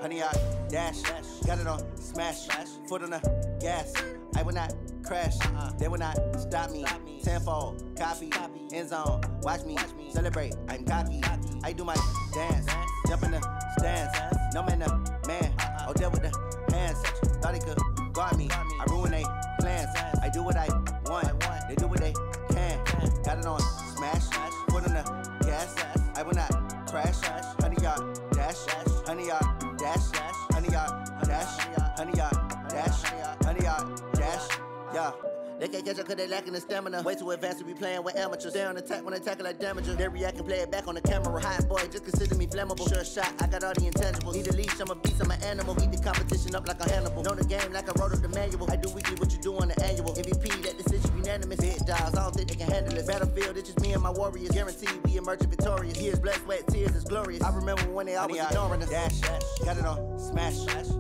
Honey, I dash, got it on smash, foot on the gas. I will not crash, they will not stop me. Tenfold, copy, end zone, watch me celebrate. I'm cocky, I do my dance, jump in the stands. No man, the man, oh there with the hands. Thought he could guard me, I ruin they plans. I do what I want, they do what they can. Got it on smash, foot on the gas. I will not crash, honey, y'all dash, honey, y'all dash, honey, y'all dash, honey, y'all dash, honey, y'all dash, yeah. They can't catch up cause they lacking the stamina. Way too advanced to be playing with amateurs. They on attack when they tackle like damagers. They react and play it back on the camera. Hot boy, just consider me flammable. Sure shot, I got all the intangibles. Need a leash, I'm a beast, I'm an animal. Eat the competition up like a Hannibal. Know the game like I wrote up the manual. I do weekly what you do on the annual. MVP, that decision unanimous. Big dials, I don't think they can handle it. Battlefield, it's just me and my warriors. Guaranteed we emerging victorious. Years, blood, sweat, tears, it's glorious. I remember when they always ignoring us. Dash, got it on smash,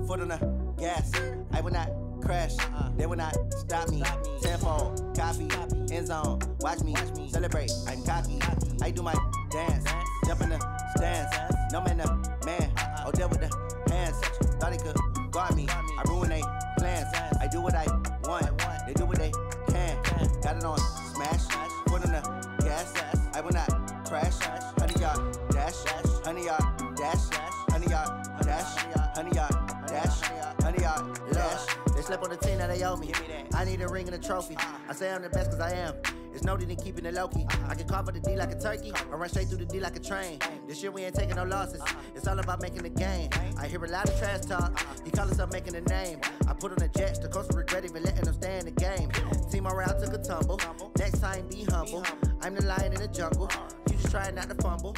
foot on the gas. I will not crash, they will not stop me. Tenfold, copy, end zone, watch me celebrate. I'm cocky, I do my dance, jump in the stands. No man, the man, oh there with the hands. Thought he could guard me, I ruin they plans. I do what I want, they do what they can. Got it on smash, foot on the gas. I will not crash, honey, y'all dash, honey, y'all dash, honey, y'all dash, honey, y'all dash, honey, y'all dash. They slept on the team that they owe me. I need a ring and a trophy. I say I'm the best cause I am. It's no need in keeping it low-key. I can carve for the D like a turkey, or run straight through the D like a train. This year we ain't taking no losses. It's all about making the game. I hear a lot of trash talk. He call himself making a name. I put on the Jets. The coach will regret even letting them stay in the game. Team morale took a tumble. Next time be humble. I'm the lion in the jungle. You just trying not to fumble.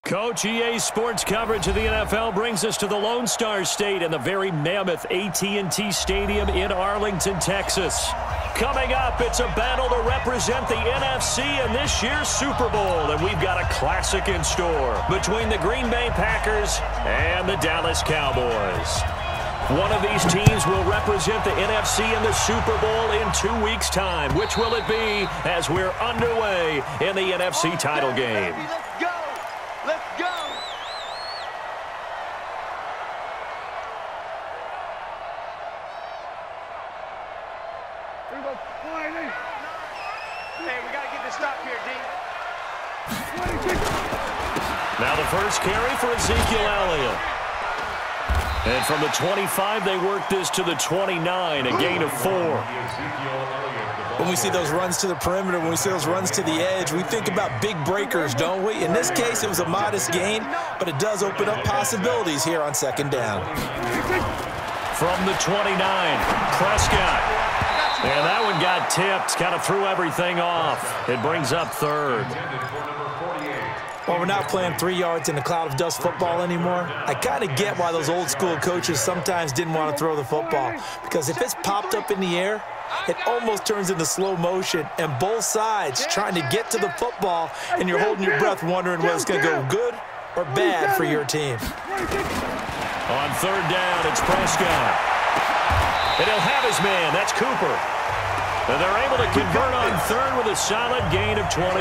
Coach, EA Sports coverage of the NFL brings us to the Lone Star State and the very mammoth AT&T Stadium in Arlington, Texas. Coming up, it's a battle to represent the NFC in this year's Super Bowl, and we've got a classic in store between the Green Bay Packers and the Dallas Cowboys. One of these teams will represent the NFC in the Super Bowl in 2 weeks' time. Which will it be as we're underway in the NFC title game? Let's go! Hey, we got to get this stop here, D. Now the first carry for Ezekiel Elliott. And from the 25, they work this to the 29, a gain of 4. When we see those runs to the perimeter, when we see those runs to the edge, we think about big breakers, don't we? In this case, it was a modest gain, but it does open up possibilities here on second down. From the 29, Prescott. And that one got tipped, kind of threw everything off. It brings up third. Well, we're not playing 3 yards in a cloud of dust football anymore. I kind of get why those old school coaches sometimes didn't want to throw the football, because if it's popped up in the air, it almost turns into slow motion, and both sides trying to get to the football, and you're holding your breath wondering whether it's going to go good or bad for your team. On third down, it's Prescott. And he'll have his man. That's Cooper. And they're able to convert on third with a solid gain of 23.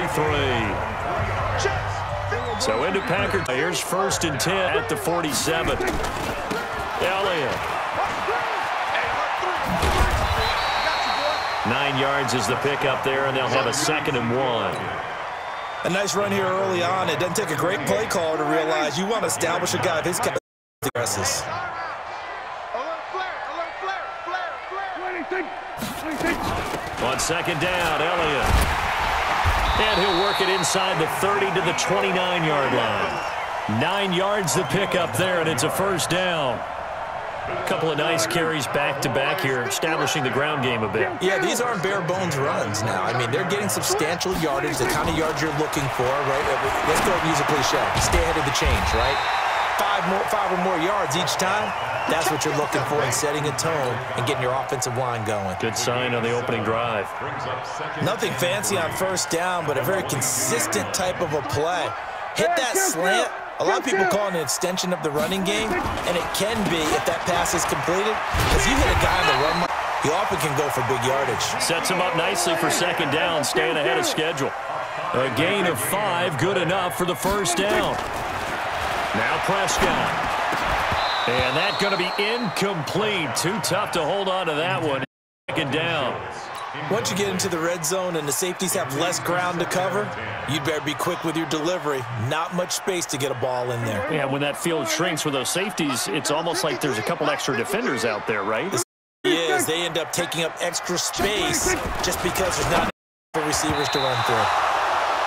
So into Packer. Here's 1st and 10 at the 47. Elliott. 9 yards is the pickup there, and they'll have a 2nd and 1. A nice run here early on. It doesn't take a great play caller to realize you want to establish a guy of his kind of aggressive. On 2nd down, Elliott. And he'll work it inside the 30 to the 29-yard line. 9 yards the pickup there, and it's a 1st down. A couple of nice carries back-to-back here, establishing the ground game a bit. Yeah, these aren't bare-bones runs now. I mean, they're getting substantial yardage, the kind of yards you're looking for, right? Let's go and use a cliche. Stay ahead of the change, right? 5 or more yards each time. That's what you're looking for in setting a tone and getting your offensive line going. Good sign on the opening drive. Nothing fancy on 1st down, but a very consistent type of a play. Hit that slant, A lot of people call it an extension of the running game, and it can be if that pass is completed, because you hit a guy on the run, he often can go for big yardage. Sets him up nicely for second down, staying ahead of schedule. A gain of 5, good enough for the first down. Now Prescott. And that's going to be incomplete. Too tough to hold on to that one. Second down. Once you get into the red zone and the safeties have less ground to cover, you'd better be quick with your delivery. Not much space to get a ball in there. Yeah, when that field shrinks with those safeties, it's almost like there's a couple extra defenders out there, right? Yes, they end up taking up extra space just because there's not enough receivers to run through.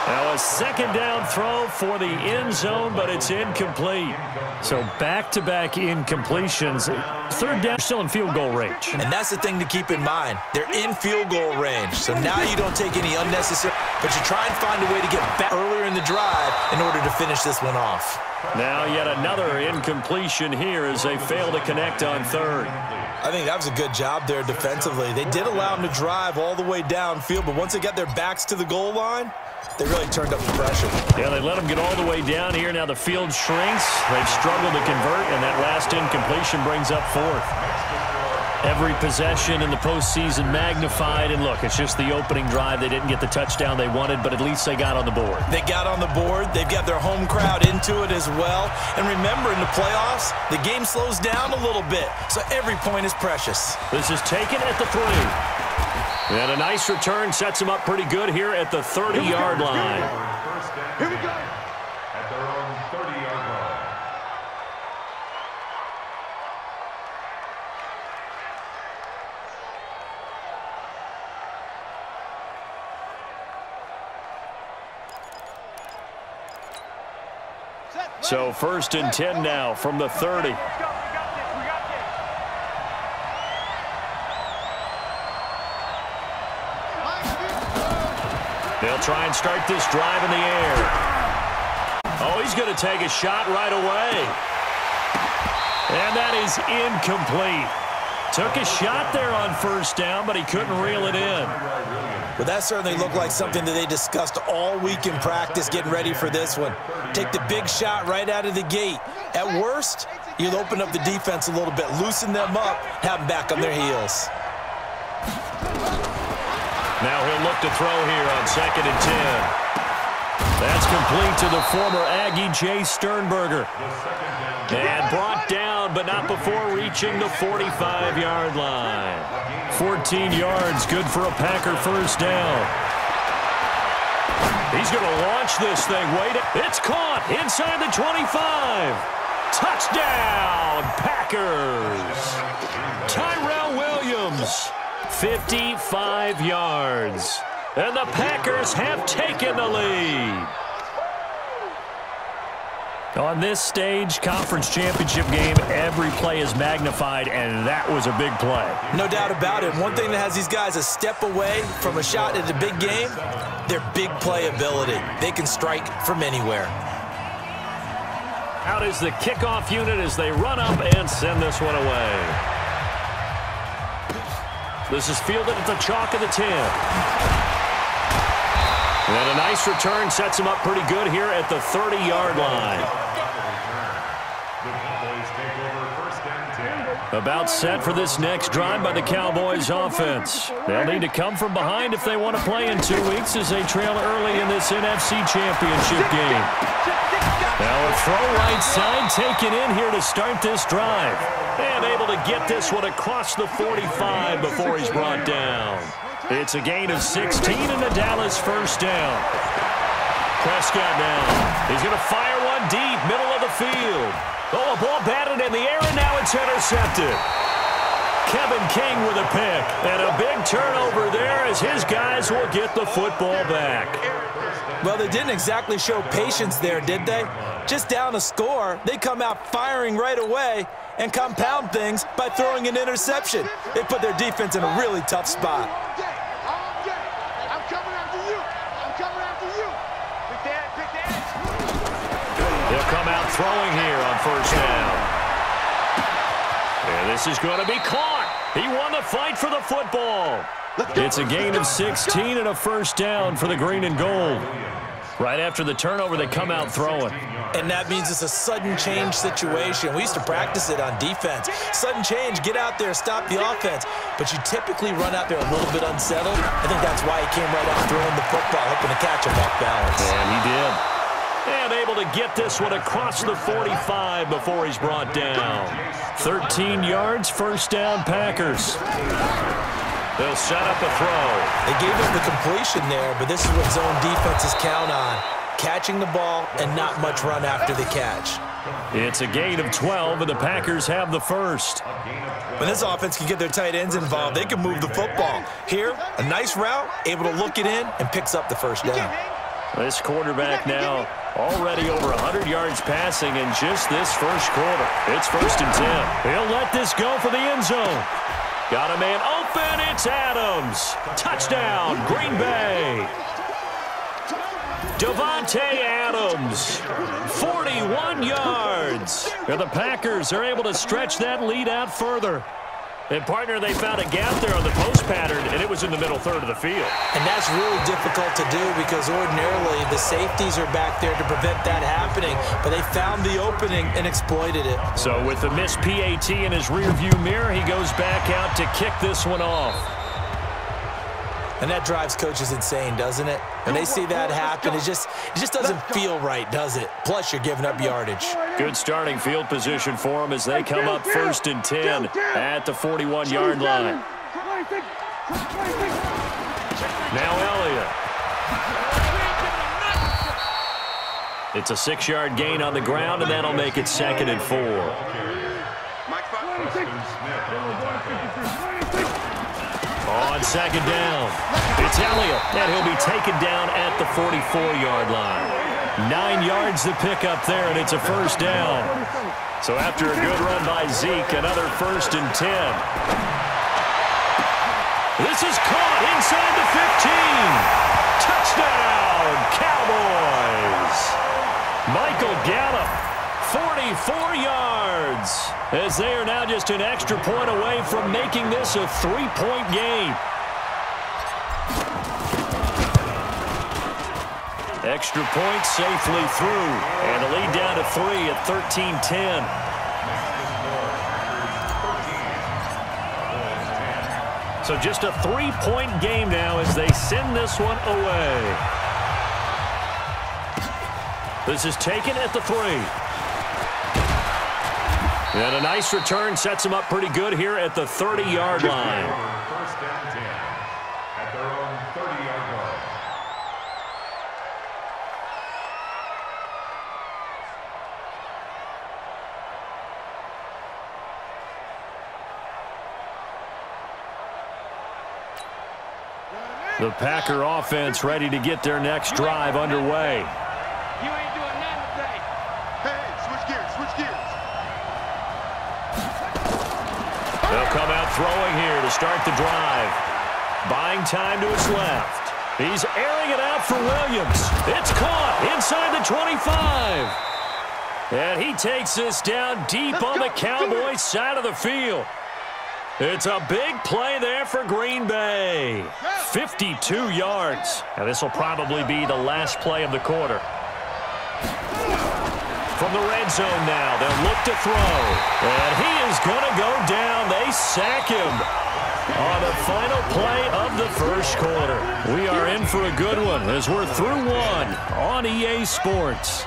Now a second down throw for the end zone, but it's incomplete. So back-to-back incompletions. Third down, still in field goal range. And that's the thing to keep in mind. They're in field goal range. So now you don't take any unnecessary, but you try and find a way to get back earlier in the drive in order to finish this one off. Now yet another incompletion here as they fail to connect on third. I think that was a good job there defensively. They did allow them to drive all the way downfield, but once they got their backs to the goal line, they really turned up the pressure. Yeah, they let them get all the way down here. Now the field shrinks. They've struggled to convert, and that last incompletion brings up fourth. Every possession in the postseason magnified, and look, it's just the opening drive. They didn't get the touchdown they wanted, but at least they got on the board. They got on the board. They've got their home crowd into it as well. And remember, in the playoffs, the game slows down a little bit, so every point is precious. This is taken at the 3. And a nice return sets them up pretty good here at the 30-yard line. Here we go. At their own 30-yard line. So first and 10 now from the 30. They'll try and start this drive in the air. Oh, he's going to take a shot right away. And that is incomplete. Took a shot there on first down, but he couldn't reel it in. Well, that certainly looked like something that they discussed all week in practice getting ready for this one. Take the big shot right out of the gate. At worst, you'll open up the defense a little bit, loosen them up, have them back on their heels. Now he'll look to throw here on second and 10. That's complete to the former Aggie, Jay Sternberger. And brought down, but not before reaching the 45-yard line. 14 yards, good for a Packer first down. He's going to launch this thing. Wait, it's caught inside the 25. Touchdown, Packers. Tyrell Williams. 55 yards. And the Packers have taken the lead. On this stage, conference championship game, every play is magnified, and that was a big play. No doubt about it. One thing that has these guys a step away from a shot at a big game, their big play ability. They can strike from anywhere. Out is the kickoff unit as they run up and send this one away. This is fielded at the chalk of the 10. And a nice return sets him up pretty good here at the 30-yard line. About set for this next drive by the Cowboys offense. They'll need to come from behind if they want to play in 2 weeks as they trail early in this NFC Championship game. Now a throw right side taken in here to start this drive. And able to get this one across the 45 before he's brought down. It's a gain of 16 and a Dallas first down. Prescott now. He's going to fire one deep, middle of the field. Oh, a ball batted in the air, and now it's intercepted. Kevin King with a pick. And a big turnover there as his guys will get the football back. Well, they didn't exactly show patience there, did they? Just down a score, they come out firing right away and compound things by throwing an interception. They put their defense in a really tough spot. I'm coming after you. I'm coming after you. Pick that. He'll come out throwing here on first down. And this is going to be caught. He won the fight for the football. It's a gain of 16 and a first down for the green and gold. Right after the turnover, they come out throwing. And that means it's a sudden change situation. We used to practice it on defense. Sudden change, get out there, stop the offense. But you typically run out there a little bit unsettled. I think that's why he came right out throwing the football, hoping to catch him off balance. And he did. And able to get this one across the 45 before he's brought down. 13 yards, first down, Packers. They'll set up a throw. They gave him the completion there, but this is what zone defenses count on. Catching the ball and not much run after the catch. It's a gain of 12, and the Packers have the first. When this offense can get their tight ends involved, they can move the football. Here, a nice route, able to look it in, and picks up the first down. This quarterback now already over 100 yards passing in just this first quarter. It's 1st and 10. He'll let this go for the end zone. Got a man open. It's Adams. Touchdown, Green Bay. Davante Adams, 41 yards. And the Packers are able to stretch that lead out further. And, partner, they found a gap there on the post pattern, and it was in the middle third of the field. And that's really difficult to do because ordinarily the safeties are back there to prevent that happening, but they found the opening and exploited it. So with the missed PAT in his rearview mirror, he goes back out to kick this one off. And that drives coaches insane, doesn't it? When they see that happen, it just doesn't feel right, does it? Plus, you're giving up yardage. Good starting field position for them as they come up 1st and 10 at the 41-yard line. Now Elliott. It's a 6-yard gain on the ground, and that'll make it 2nd and 4. On 2nd down, it's Elliott, and he'll be taken down at the 44-yard line. 9 yards to pick up there, and it's a first down. So after a good run by Zeke, another 1st and 10. This is caught inside the 15. Touchdown, Cowboys. Michael Gallup, 44 yards, as they are now just an extra point away from making this a 3-point game. Extra point safely through, and a lead down to 3 at 13-10. So just a 3-point game now as they send this one away. This is taken at the 3. And a nice return sets him up pretty good here at the 30-yard line. 1st and 10 at their own 30-yard line. The Packer offense ready to get their next drive underway. You ain't doing nothing today. Hey, switch gears, switch gears. They'll come out throwing here to start the drive. Buying time to his left. He's airing it out for Williams. It's caught inside the 25. And he takes this down deep on the Cowboys side of the field. It's a big play there for Green Bay. 52 yards. And this will probably be the last play of the quarter. From the red zone now, they'll look to throw. And he is going to go down. They sack him on the final play of the first quarter. We are in for a good one as we're through one on EA Sports.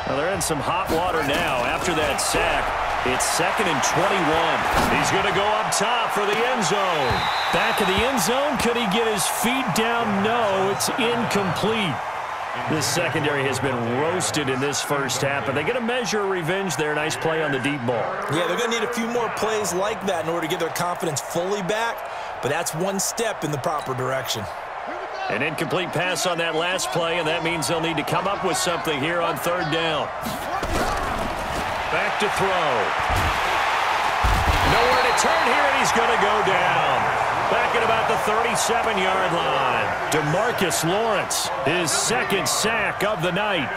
Well, they're in some hot water now after that sack. It's 2nd and 21. He's going to go up top for the end zone. Back of the end zone. Could he get his feet down? No, it's incomplete. This secondary has been roasted in this first half, but they get a measure of revenge there. Nice play on the deep ball. Yeah, they're going to need a few more plays like that in order to get their confidence fully back, but that's one step in the proper direction. An incomplete pass on that last play, and that means they'll need to come up with something here on 3rd down. Back to throw. Nowhere to turn here, and he's going to go down. Back at about the 37-yard line. DeMarcus Lawrence, his 2nd sack of the night.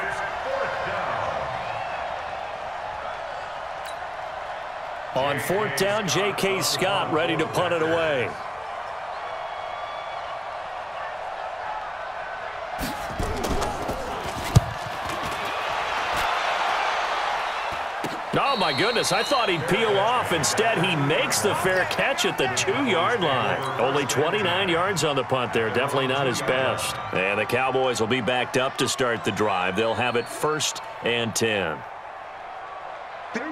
On 4th down, J.K. Scott ready to punt it away. Oh, my goodness. I thought he'd peel off. Instead, he makes the fair catch at the 2-yard line. Only 29 yards on the punt there. Definitely not his best. And the Cowboys will be backed up to start the drive. They'll have it 1st and 10.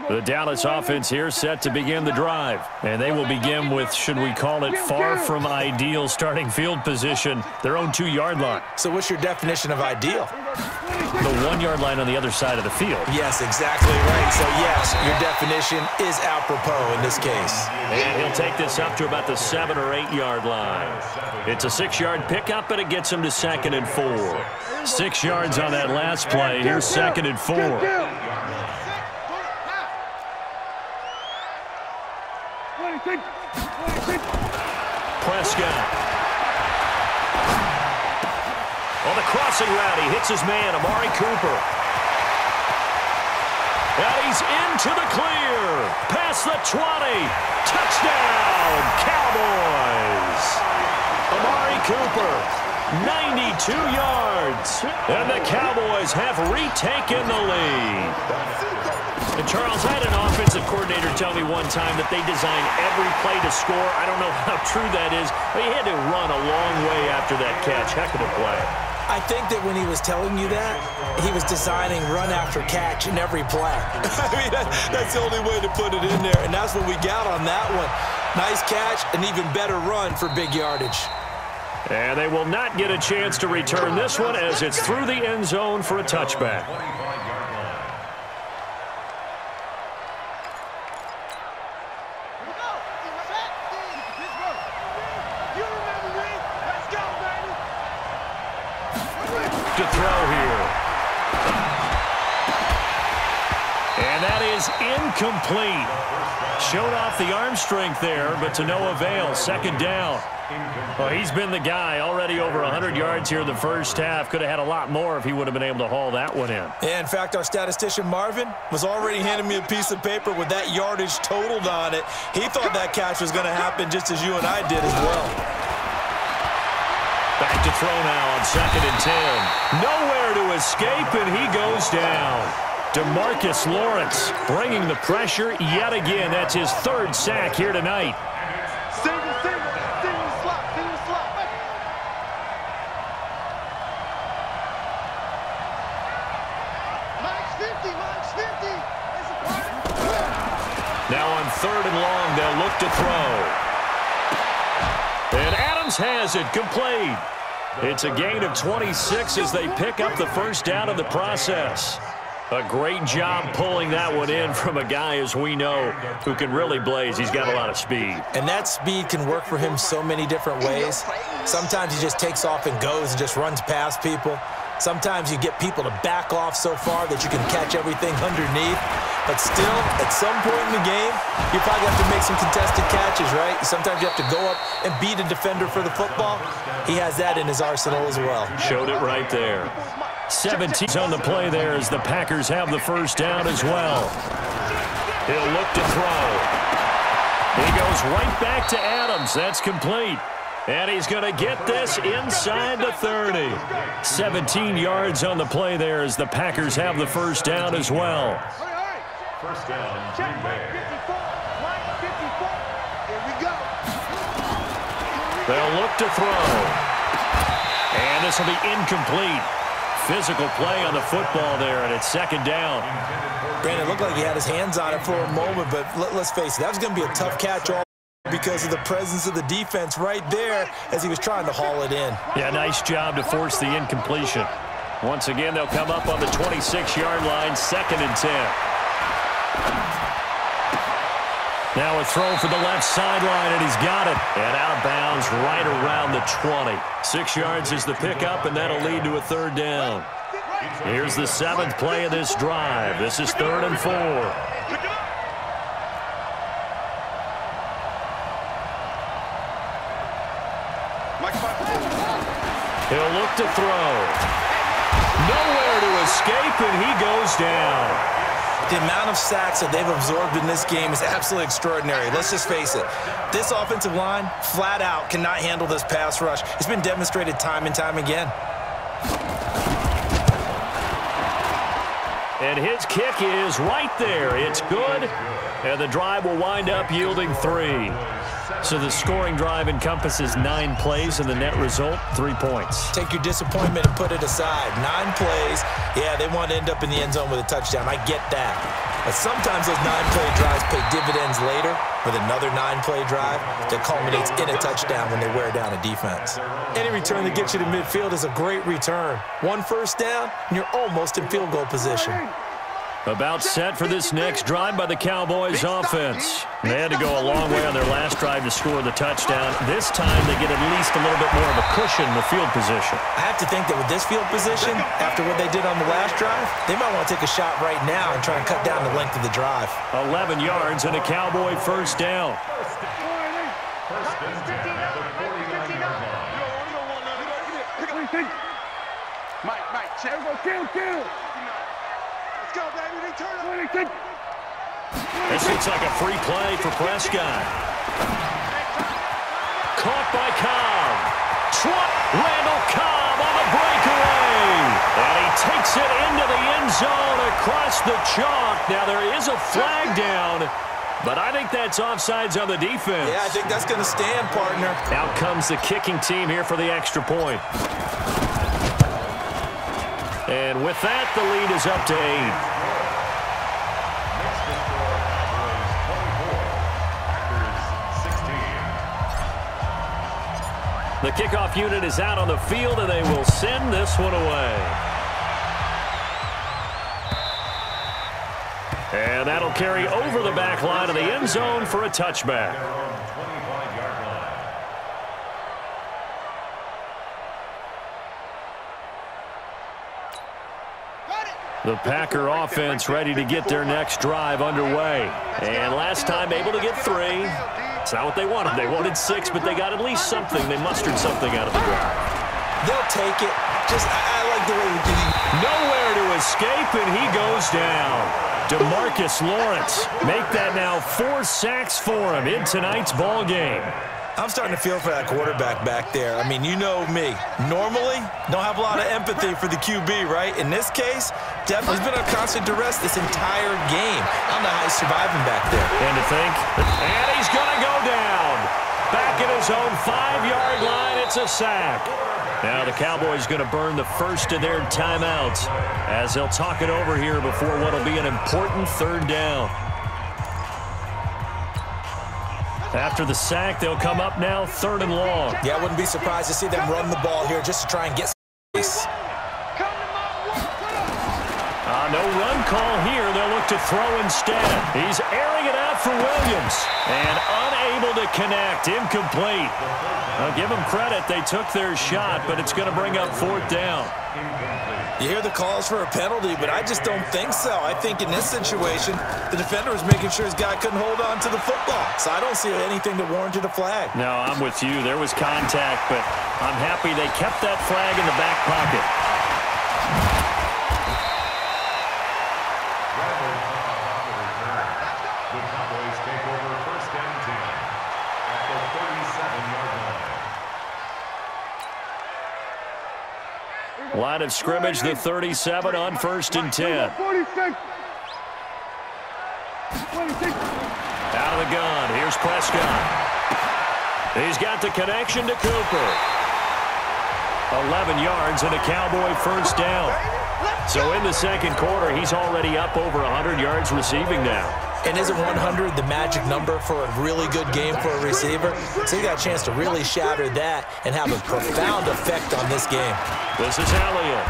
The Dallas offense here set to begin the drive. And they will begin with, should we call it, far from ideal starting field position, their own 2-yard line. So what's your definition of ideal? The 1-yard line on the other side of the field. Yes, exactly right. So, yes, your definition is apropos in this case. And he'll take this up to about the 7- or 8-yard line. It's a 6-yard pickup, and it gets him to 2nd and 4. 6 yards on that last play. Here's 2nd and 4. Prescott. On the crossing route, he hits his man, Amari Cooper. And he's into the clear. Past the 20. Touchdown, Cowboys. Amari Cooper, 92 yards. And the Cowboys have retaken the lead. And Charles, I had an offensive coordinator tell me one time that they design every play to score. I don't know how true that is, but he had to run a long way after that catch. Heck of a play. I think that when he was telling you that, he was designing run after catch in every play. I mean, that's the only way to put it in there, and that's what we got on that one. Nice catch, an even better run for big yardage. And they will not get a chance to return this one as it's through the end zone for a touchback. To throw here. And that is incomplete. Showed off the arm strength there, but to no avail. 2nd down. Well, he's been the guy. Already over 100 yards here in the first half. Could have had a lot more if he would have been able to haul that one in. Yeah, in fact, our statistician Marvin was already handing me a piece of paper with that yardage totaled on it. He thought that catch was going to happen just as you and I did as well. Back to throw now on 2nd and 10. Nowhere to escape, and he goes down. DeMarcus Lawrence bringing the pressure yet again. That's his 3rd sack here tonight. Single slot. Max 50. Now on 3rd and long, they'll look to throw. And Adams has it, complete. It's a gain of 26 as they pick up the 1st down in the process. A great job pulling that one in from a guy, as we know, who can really blaze. He's got a lot of speed. And that speed can work for him so many different ways. Sometimes he just takes off and goes and just runs past people. Sometimes you get people to back off so far that you can catch everything underneath. But still, at some point in the game, you probably have to make some contested catches, right? Sometimes you have to go up and beat a defender for the football. He has that in his arsenal as well. Showed it right there. 17 on the play there as the Packers have the 1st down as well. He'll look to throw. He goes right back to Adams. That's complete. And he's going to get this inside the 30. 17 yards on the play there as the Packers have the 1st down as well. 1st down, Green Bay. Here we go. They'll look to throw. And this will be incomplete. Physical play on the football there, and it's 2nd down. Brandon, it looked like he had his hands on it for a moment, but let's face it, that was going to be a tough catch all because of the presence of the defense right there as he was trying to haul it in. Yeah, nice job to force the incompletion. Once again, they'll come up on the 26-yard line, 2nd and 10. Now a throw for the left sideline, and he's got it. And out of bounds right around the 20. 6 yards is the pickup, and that'll lead to a 3rd down. Here's the 7th play of this drive. This is 3rd and 4. He'll look to throw. Nowhere to escape, and he goes down. The amount of sacks that they've absorbed in this game is absolutely extraordinary. Let's just face it. This offensive line, flat out, cannot handle this pass rush. It's been demonstrated time and time again. And his kick is right there. It's good. And the drive will wind up yielding 3. So the scoring drive encompasses 9 plays, and the net result, 3 points. Take your disappointment and put it aside. 9 plays. Yeah, they want to end up in the end zone with a touchdown. I get that. But sometimes those 9-play drives pay dividends later with another 9-play drive that culminates in a touchdown when they wear down a defense. Any return that gets you to midfield is a great return. 1 first down, and you're almost in field goal position. About set for this next drive by the Cowboys offense. They had to go a long way on their last drive to score the touchdown. This time they get at least a little bit more of a cushion in the field position. I have to think that with this field position, after what they did on the last drive, they might want to take a shot right now and try and cut down the length of the drive. 11 yards and a Cowboy first down. Mike, check. Kill. Let's go, baby. Return. This looks like a free play for Prescott. Caught by Cobb. Randall Cobb on the breakaway. And he takes it into the end zone across the chalk. Now there is a flag down, but I think that's offsides on the defense. Yeah, I think that's going to stand, partner. Out comes the kicking team here for the extra point. And with that, the lead is up to 8. The kickoff unit is out on the field, and they will send this one away. And that'll carry over the back line of the end zone for a touchback. The Packer offense ready to get their next drive underway. And last time able to get 3. It's not what they wanted. They wanted 6, but they got at least something. They mustered something out of the drive. They'll take it. I like the way we did it. Nowhere to escape, and he goes down. DeMarcus Lawrence make that now 4 sacks for him in tonight's ball game. I'm starting to feel for that quarterback back there. I mean, you know me. Normally, don't have a lot of empathy for the QB, right? In this case, definitely been on constant duress this entire game. I don't know how he's surviving back there. And to think, and he's going to go down. Back at his own 5-yard line, it's a sack. Now the Cowboys going to burn the first of their timeouts as they'll talk it over here before what will be an important 3rd down. After the sack, they'll come up now 3rd and long. Yeah, I wouldn't be surprised to see them run the ball here just to try and get space. No run call here. They'll look to throw instead. He's airing it out for Williams. And unable to connect. Incomplete. I'll give them credit. They took their shot, but it's going to bring up 4th down. You hear the calls for a penalty, but I just don't think so. I think in this situation, the defender was making sure his guy couldn't hold on to the football. So I don't see anything that warranted a flag. No, I'm with you. There was contact, but I'm happy they kept that flag in the back pocket. The Cowboys take over 1st and 10 at the 37-yard line. Line of scrimmage, the 37 on 1st and 10. 46. Out of the gun, here's Prescott. He's got the connection to Cooper. 11 yards and a Cowboy first down. So in the 2nd quarter, he's already up over 100 yards receiving now. And isn't 100 the magic number for a really good game for a receiver? So he got a chance to really shatter that and have a profound effect on this game. This is Elliott.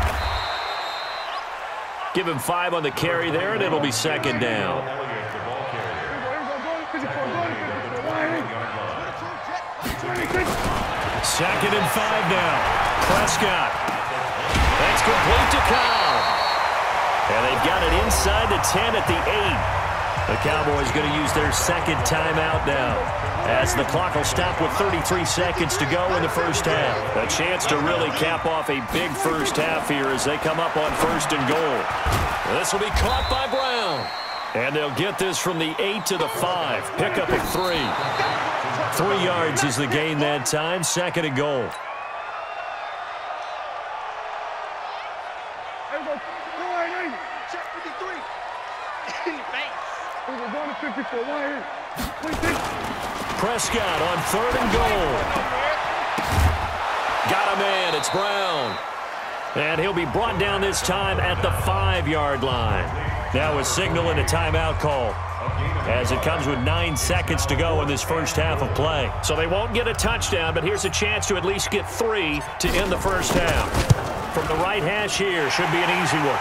Give him 5 on the carry there, and it'll be 2nd down. 2nd and 5 now. Prescott. That's complete to Cobb. And they've got it inside the 10 at the 8. The Cowboys going to use their 2nd timeout now, as the clock will stop with 33 seconds to go in the first half. A chance to really cap off a big first half here as they come up on 1st and goal. This will be caught by Brown. And they'll get this from the 8 to the 5. Pickup of 3. 3 yards is the gain that time. 2nd and goal. Prescott on 3rd and goal. Got a man. It's Brown. And he'll be brought down this time at the 5-yard line. Now a signal and a timeout call, as it comes with 9 seconds to go in this first half of play. So they won't get a touchdown, but here's a chance to at least get 3 to end the first half. From the right hash here, should be an easy one.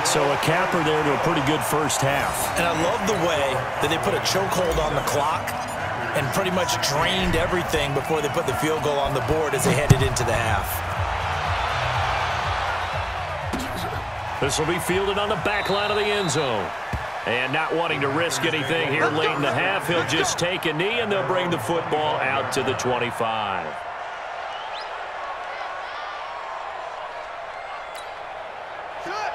So a capper there to a pretty good first half. And I love the way that they put a chokehold on the clock and pretty much drained everything before they put the field goal on the board as they headed into the half. This will be fielded on the back line of the end zone. And not wanting to risk anything here late in the half, he'll just take a knee, and they'll bring the football out to the 25.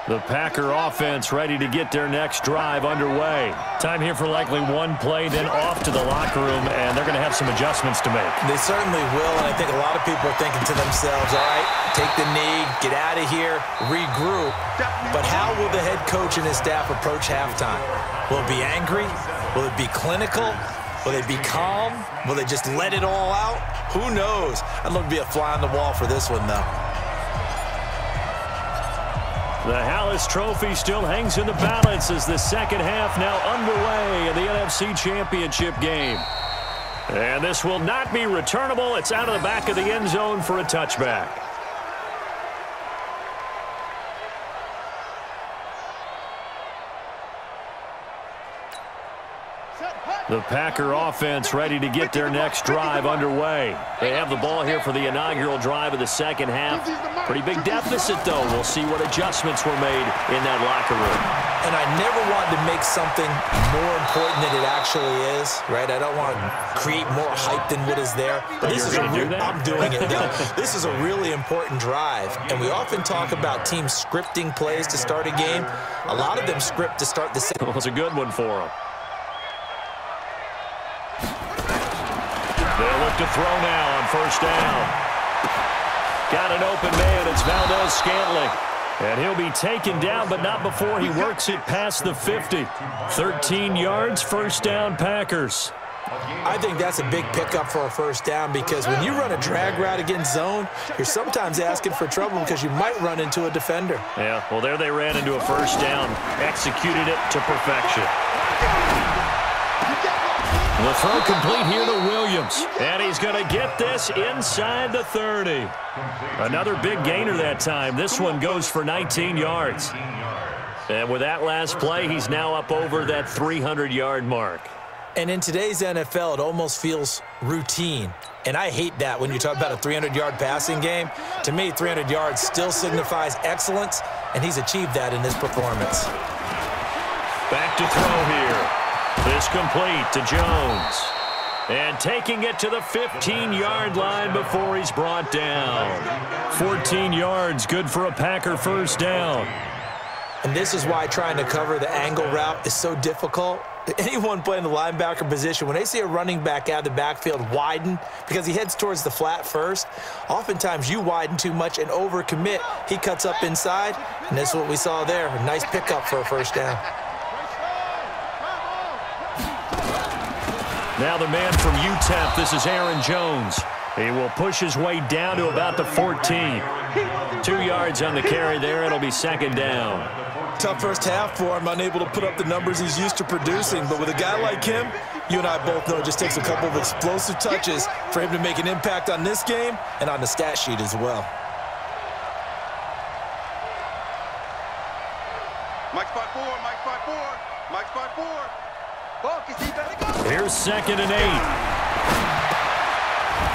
The Packer offense ready to get their next drive underway. Time here for likely one play, then off to the locker room, and they're going to have some adjustments to make. They certainly will, and I think a lot of people are thinking to themselves, all right, take the knee, get out of here, regroup. But how will the head coach and his staff approach halftime? Will it be angry? Will it be clinical? Will they be calm? Will they just let it all out? Who knows? I'd love to be a fly on the wall for this one, though. The Hallis Trophy still hangs in the balance as the second half now underway in the NFC Championship game. And this will not be returnable. It's out of the back of the end zone for a touchback. The Packer offense ready to get their next drive underway. They have the ball here for the inaugural drive of the second half. Pretty big deficit, though. We'll see what adjustments were made in that locker room. And I never want to make something more important than it actually is, right? I don't want to create more hype than what is there. But this is I'm doing it, though. This is a really important drive. And we often talk about teams scripting plays to start a game. A lot of them script to start the second. It was a good one for them. They'll look to throw now on first down. Got an open man. It's Valdez-Scantling. And he'll be taken down, but not before he works it past the 50. 13 yards, first down, Packers. I think that's a big pickup for a first down because when you run a drag route against zone, you're sometimes asking for trouble because you might run into a defender. Yeah, well, there they ran into a first down. Executed it to perfection. The throw complete here to Williams. And he's going to get this inside the 30. Another big gainer that time. This one goes for 19 yards. And with that last play, he's now up over that 300-yard mark. And in today's NFL, it almost feels routine. And I hate that when you talk about a 300-yard passing game. To me, 300 yards still signifies excellence, and he's achieved that in this performance. Back to throw here. This complete to Jones. And taking it to the 15-yard line before he's brought down. 14 yards, good for a Packer first down. And this is why trying to cover the angle route is so difficult. Anyone playing the linebacker position, when they see a running back out of the backfield widen because he heads towards the flat first, oftentimes you widen too much and overcommit. He cuts up inside, and that's what we saw there. A nice pickup for a first down. Now the man from UTEP, this is Aaron Jones. He will push his way down to about the 14. 2 yards on the carry there. It'll be second down. Tough first half for him, unable to put up the numbers he's used to producing. But with a guy like him, you and I both know it just takes a couple of explosive touches for him to make an impact on this game and on the stat sheet as well. Mike spot 4, Mike spot 4, Mike spot 4. Here's 2nd and 8.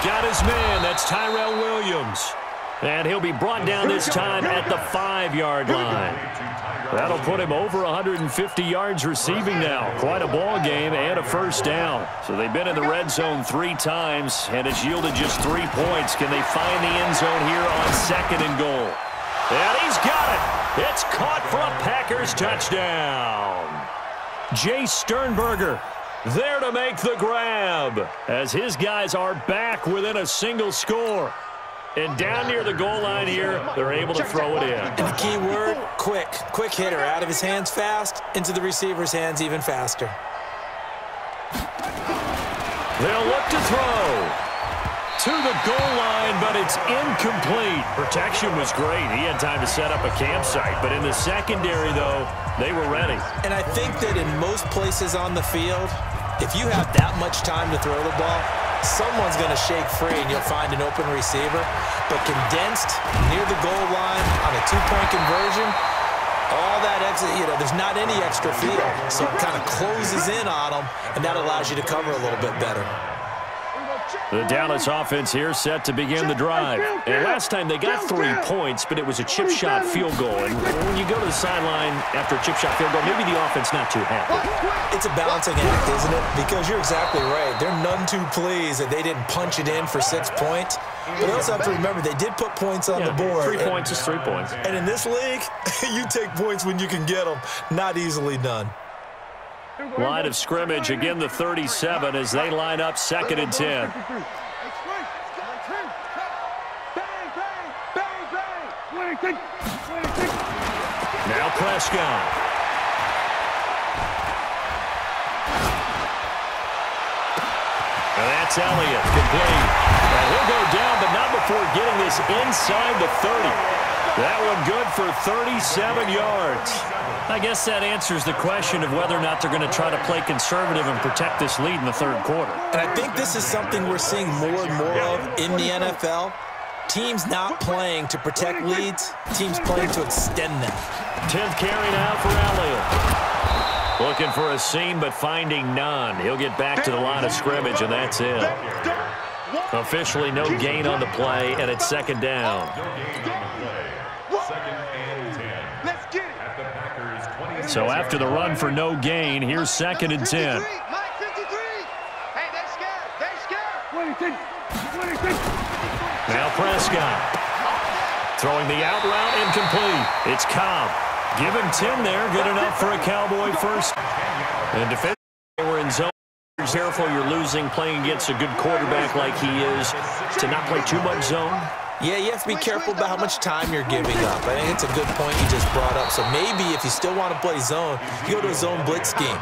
Got his man. That's Tyrell Williams. And he'll be brought down this time at the 5-yard line. That'll put him over 150 yards receiving now. Quite a ball game and a first down. So they've been in the red zone 3 times, and it's yielded just 3 points. Can they find the end zone here on 2nd and goal? And he's got it. It's caught for a Packers touchdown. Jay Sternberger there to make the grab as his guys are back within a single score. And down near the goal line here, they're able to throw it in. And the key word, quick. Quick hitter. Out of his hands fast, into the receiver's hands even faster. They'll look to throw. To the goal line, but it's incomplete. Protection was great. He had time to set up a campsite. But in the secondary, though, they were ready. And I think that in most places on the field, if you have that much time to throw the ball, someone's going to shake free and you'll find an open receiver. But condensed near the goal line on a two-point conversion, all that extra, there's not any extra field. So it kind of closes in on them, and that allows you to cover a little bit better. The Dallas offense here set to begin the drive. And last time they got 3 points, but it was a chip shot field goal. And when you go to the sideline after a chip shot field goal, maybe the offense not too happy. It's a balancing act, isn't it? Because you're exactly right. They're none too pleased that they didn't punch it in for 6 points. But you also have to remember they did put points on the board. 3 points is 3 points. And in this league, you take points when you can get them. Not easily done. Line of scrimmage, again the 37 as they line up 2nd and 10. Now Prescott. And that's Elliott, complete. And he'll go down, but not before getting this inside the 30. That one good for 37 yards. I guess that answers the question of whether or not they're going to try to play conservative and protect this lead in the 3rd quarter. And I think this is something we're seeing more and more of in the NFL. Teams not playing to protect leads, teams playing to extend them. 10th carry now for Elliott. Looking for a seam, but finding none. He'll get back to the line of scrimmage, and that's it. Officially no gain on the play, and it's 2nd down. So after the run for no gain, here's 2nd and 10. Now Prescott. Throwing the out route, incomplete. It's Cobb. Give him 10 there. Good enough for a Cowboy first. And defensively, we're in zone. Careful, you're losing playing against a good quarterback like he is to not play too much zone. Yeah, you have to be careful about how much time you're giving up. I think it's a good point you just brought up. So maybe if you still want to play zone, you go to a zone blitz scheme.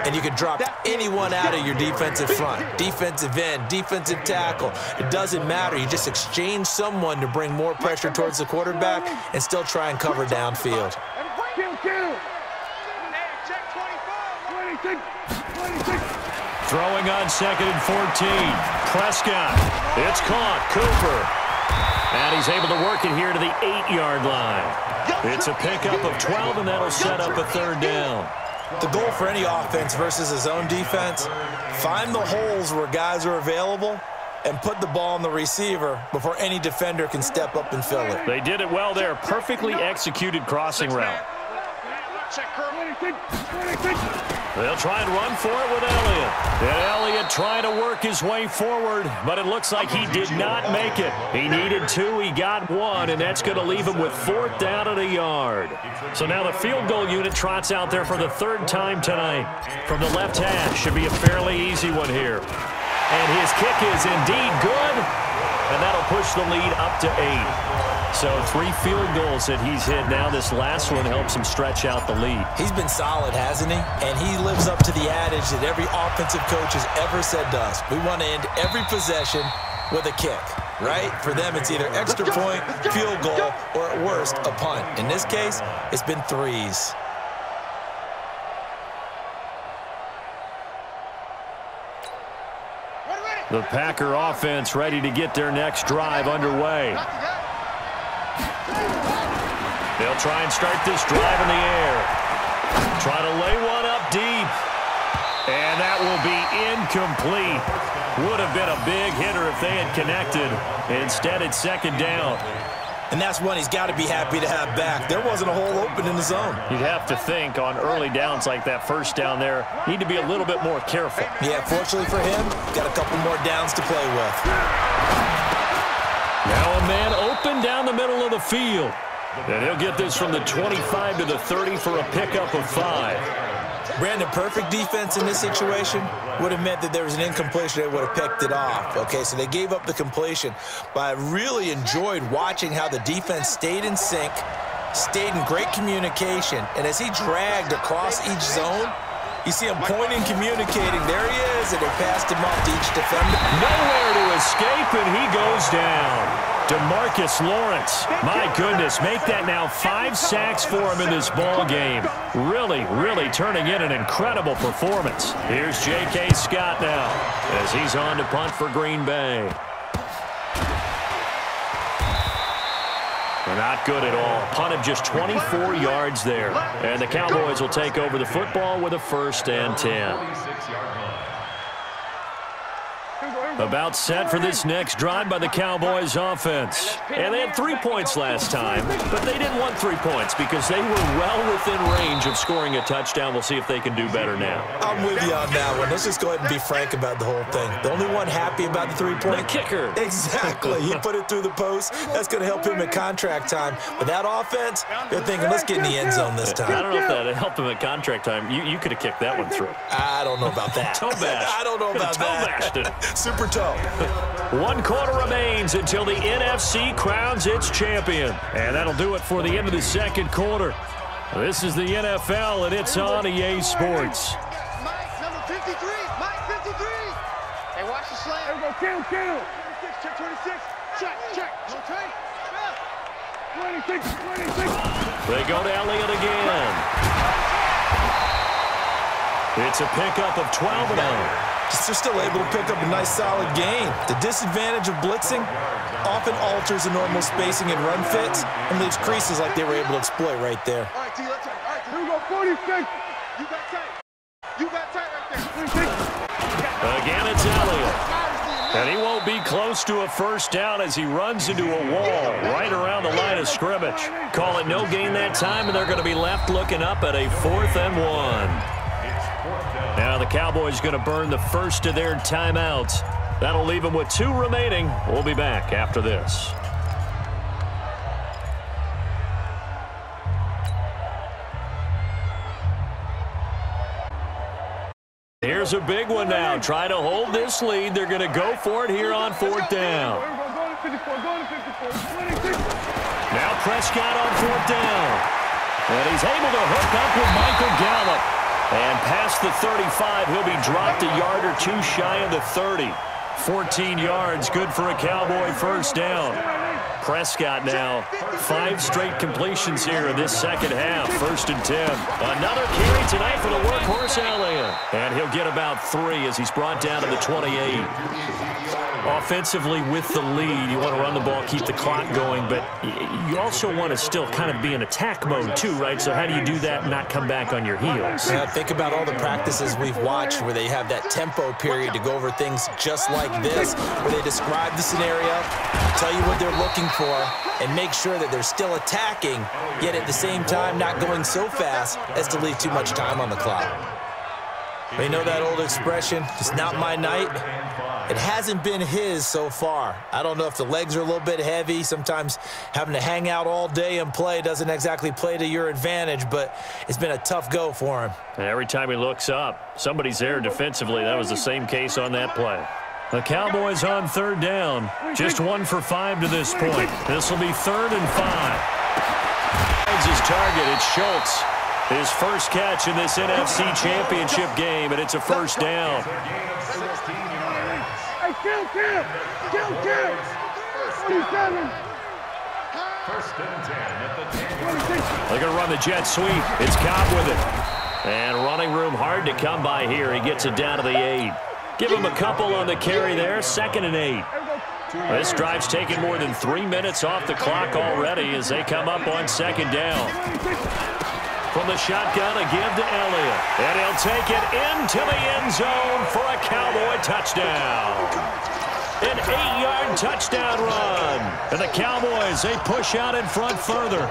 And you can drop anyone out of your defensive front. Defensive end, defensive tackle. It doesn't matter. You just exchange someone to bring more pressure towards the quarterback and still try and cover downfield. Throwing on 2nd and 14. Prescott. It's caught. Cooper. And he's able to work it here to the 8-yard line. It's a pickup of 12, and that'll set up a 3rd down. The goal for any offense versus a zone defense, find the holes where guys are available and put the ball on the receiver before any defender can step up and fill it. They did it well there. Perfectly executed crossing route. They'll try and run for it with Elliott. And Elliott trying to work his way forward, but it looks like he did not make it. He needed 2, he got 1, and that's going to leave him with 4th down and a yard. So now the field goal unit trots out there for the 3rd time tonight. From the left hash, should be a fairly easy one here. And his kick is indeed good, and that'll push the lead up to 8. So 3 field goals that he's hit now. This last one helps him stretch out the lead. He's been solid, hasn't he? And he lives up to the adage that every offensive coach has ever said to us. We want to end every possession with a kick, right? For them, it's either extra point, field goal, or at worst, a punt. In this case, it's been 3s. The Packer offense ready to get their next drive underway. They'll try and start this drive in the air. Try to lay one up deep. And that will be incomplete. Would have been a big hitter if they had connected. Instead, it's 2nd down. And that's one he's got to be happy to have back. There wasn't a hole open in the zone. You'd have to think on early downs like that 1st down there, need to be a little bit more careful. Yeah, fortunately for him, got a couple more downs to play with. Now a man open down the middle of the field. And he'll get this from the 25 to the 30 for a pickup of 5. Brandon, perfect defense in this situation would have meant that there was an incompletion. They would have picked it off. Okay, so they gave up the completion. But I really enjoyed watching how the defense stayed in sync, stayed in great communication, and as he dragged across each zone, you see him pointing, communicating. There he is, and they passed him off to each defender. Nowhere to escape, and he goes down. DeMarcus Lawrence, my goodness, make that now 5 sacks for him in this ball game. Really, really turning in an incredible performance. Here's J.K. Scott now as he's on to punt for Green Bay. Not good at all. Punted just 24 yards there. And the Cowboys will take over the football with a 1st and 10. About set for this next drive by the Cowboys offense. And they had 3 points last time, but they didn't want 3 points because they were well within range of scoring a touchdown. We'll see if they can do better now. I'm with you on that one. Let's just go ahead and be frank about the whole thing. The only one happy about the 3-point? The kicker. Exactly. He put it through the post. That's going to help him at contract time. But that offense, they're thinking, let's get in the end zone this time. I don't know if that helped him at contract time. You could have kicked that one through. I don't know about that. Toe bash. I don't know about that. Toe bashed it. Super toe. 1 quarter remains until the NFC crowns its champion. And that'll do it for the end of the 2nd quarter. This is the NFL, and it's on EA Sports. Mike, number 53. Mike, 53. Hey, watch the slant. There we go. Kill. 26, check 26. Check. Okay. 26. They go to Elliott again. It's a pickup of 12 now. They're still able to pick up a nice, solid gain. The disadvantage of blitzing often alters the normal spacing and run fits and leaves creases like they were able to exploit right there. All right, T, let's go. All right, here we go. 46. You got tight right there. Again, it's Elliott. And he won't be close to a 1st down as he runs into a wall right around the line of scrimmage. Call it no gain that time, and they're going to be left looking up at a 4th and 1. Now the Cowboys going to burn the first of their timeouts. That'll leave them with 2 remaining. We'll be back after this. Here's a big one now. Try to hold this lead. They're going to go for it here on 4th down. Now Prescott on 4th down. And he's able to hook up with Michael Gallup. And past the 35, he'll be dropped a yard or 2 shy of the 30. 14 yards, good for a Cowboy 1st down. Prescott now, 5 straight completions here in this 2nd half. 1st and 10. Another carry tonight for the workhorse Elliott. And he'll get about 3 as he's brought down to the 28. Offensively with the lead, you want to run the ball, keep the clock going, but you also want to still kind of be in attack mode too, right? So how do you do that and not come back on your heels? Yeah, think about all the practices we've watched where they have that tempo period to go over things just like this, where they describe the scenario, tell you what they're looking for, and make sure that they're still attacking, yet at the same time not going so fast as to leave too much time on the clock. You know that old expression, it's not my night? It hasn't been his so far. I don't know if the legs are a little bit heavy. Sometimes having to hang out all day and play doesn't exactly play to your advantage, but it's been a tough go for him. And every time he looks up, somebody's there defensively. That was the same case on that play. The Cowboys on 3rd down. Just 1 for 5 to this point. This will be 3rd and 5. His target, it's Schultz. His first catch in this NFC Championship game, and it's a 1st down. Kill. 27. 1st and 10 at the 10. They're going to run the jet sweep. It's Cobb with it. And running room hard to come by here. He gets it down to the 8. Give him a couple on the carry there. 2nd and 8. This drive's taken more than 3 minutes off the clock already as they come up on 2nd down. From the shotgun, a give to Elliott. And he'll take it into the end zone for a Cowboy touchdown. An 8-yard touchdown run. And the Cowboys, they push out in front further.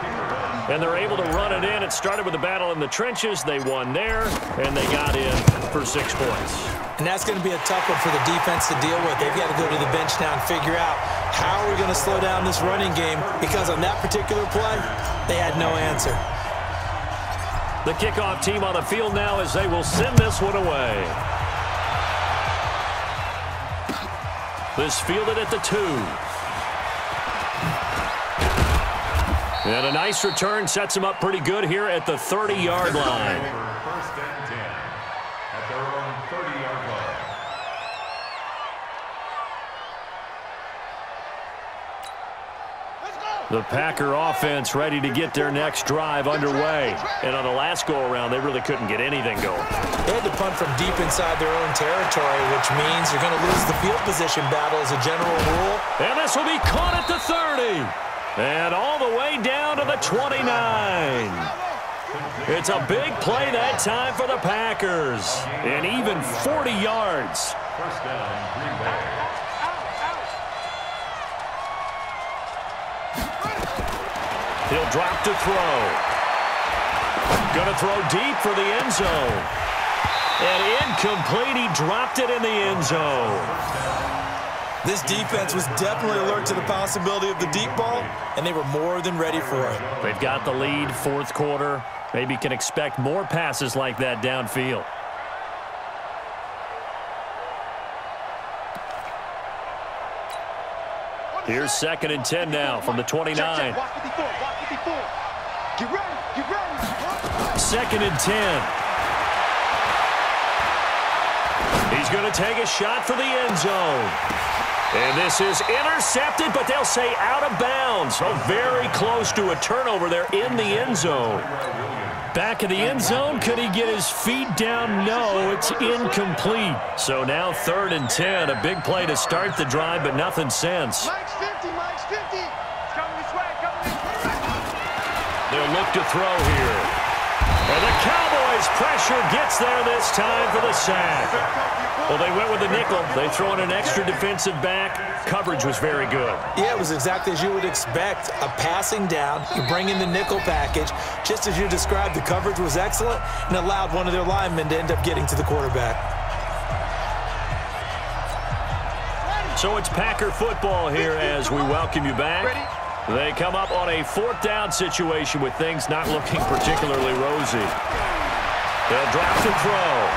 And they're able to run it in. It started with a battle in the trenches. They won there, and they got in for 6 points. And that's going to be a tough one for the defense to deal with. They've got to go to the bench now and figure out how are we going to slow down this running game, because on that particular play, they had no answer. The kickoff team on the field now as they will send this one away. This fielded at the 2. And a nice return sets him up pretty good here at the 30-yard line. First and 10 at their own 30-yard line. The Packer offense ready to get their next drive underway. And on the last go-around, they really couldn't get anything going. They had to punt from deep inside their own territory, which means you're going to lose the field position battle as a general rule. And this will be caught at the 30. And all the way down to the 29. It's a big play that time for the Packers. And even 40 yards. First down, Green Bay. He'll drop to throw. Gonna throw deep for the end zone. And incomplete. He dropped it in the end zone. This defense was definitely alert to the possibility of the deep ball, and they were more than ready for it. They've got the lead, fourth quarter. Maybe can expect more passes like that downfield. Here's 2nd and 10 now from the 29. Get ready, get ready. 2nd and 10. He's going to take a shot for the end zone. And this is intercepted, but they'll say out of bounds. So very close to a turnover there in the end zone. Back in the end zone, could he get his feet down? No, it's incomplete. So now 3rd and 10, a big play to start the drive, but nothing since. Mike's 50, Mike's 50. It's coming this way, They'll look to throw here. And the Cowboys' pressure gets there this time for the sack. Well, they went with the nickel. They throw in an extra defensive back. Coverage was very good. Yeah, it was exactly as you would expect. A passing down, you bring in the nickel package. Just as you described, the coverage was excellent and allowed one of their linemen to end up getting to the quarterback. So it's Packer football here as we welcome you back. They come up on a 4th down situation with things not looking particularly rosy. They'll drop to throw.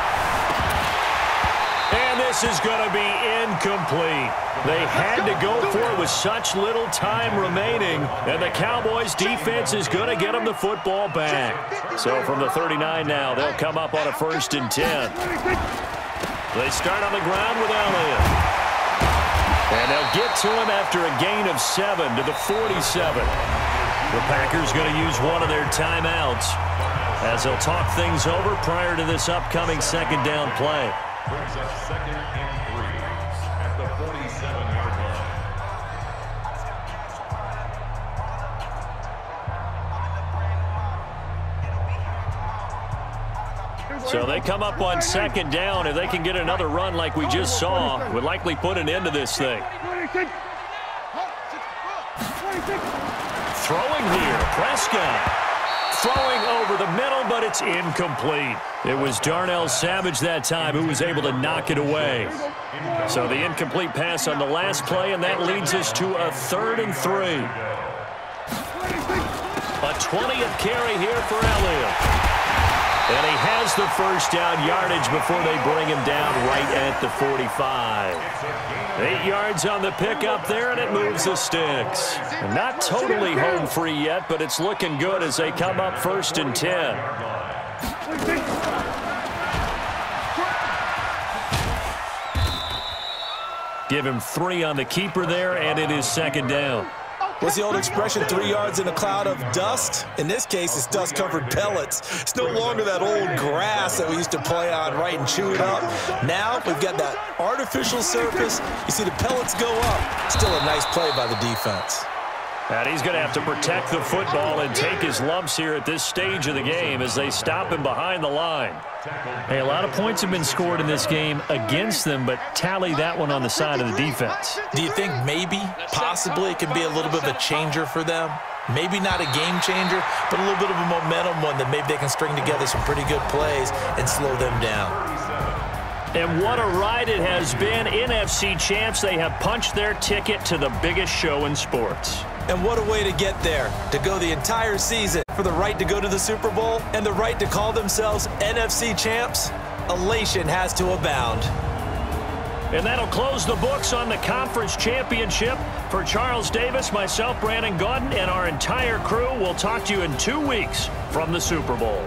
And this is going to be incomplete. They had to go for it with such little time remaining, and the Cowboys' defense is going to get them the football back. So from the 39 now, they'll come up on a 1st and 10. They start on the ground with Elliott. And they'll get to him after a gain of 7 to the 47. The Packers going to use one of their timeouts as they'll talk things over prior to this upcoming 2nd down play. Brings up 2nd and 3 at the 47-yard line. So they come up on 2nd down. If they can get another run like we just saw, would likely put an end to this thing. Throwing here, Prescott. Throwing over the middle, but it's incomplete. It was Darnell Savage that time who was able to knock it away. So the incomplete pass on the last play, and that leads us to a 3rd and 3. A 20th carry here for Elliott. And he has the 1st down yardage before they bring him down right at the 45. 8 yards on the pickup there, and it moves the sticks. And not totally home free yet, but it's looking good as they come up 1st and 10. Give him 3 on the keeper there, and it is 2nd down. What's the old expression, 3 yards in a cloud of dust? In this case, it's dust-covered pellets. It's no longer that old grass that we used to play on, right, and chew it up. Now we've got that artificial surface. You see the pellets go up. Still a nice play by the defense. And he's going to have to protect the football and take his lumps here at this stage of the game as they stop him behind the line. Hey, a lot of points have been scored in this game against them, but tally that one on the side of the defense. Do you think maybe, possibly, it can be a little bit of a changer for them? Maybe not a game changer, but a little bit of a momentum one that maybe they can string together some pretty good plays and slow them down. And what a ride it has been. NFC champs, they have punched their ticket to the biggest show in sports. And what a way to get there, to go the entire season for the right to go to the Super Bowl and the right to call themselves NFC champs. Elation has to abound. And that'll close the books on the conference championship. For Charles Davis, myself, Brandon Gaudin, and our entire crew, we'll talk to you in 2 weeks from the Super Bowl.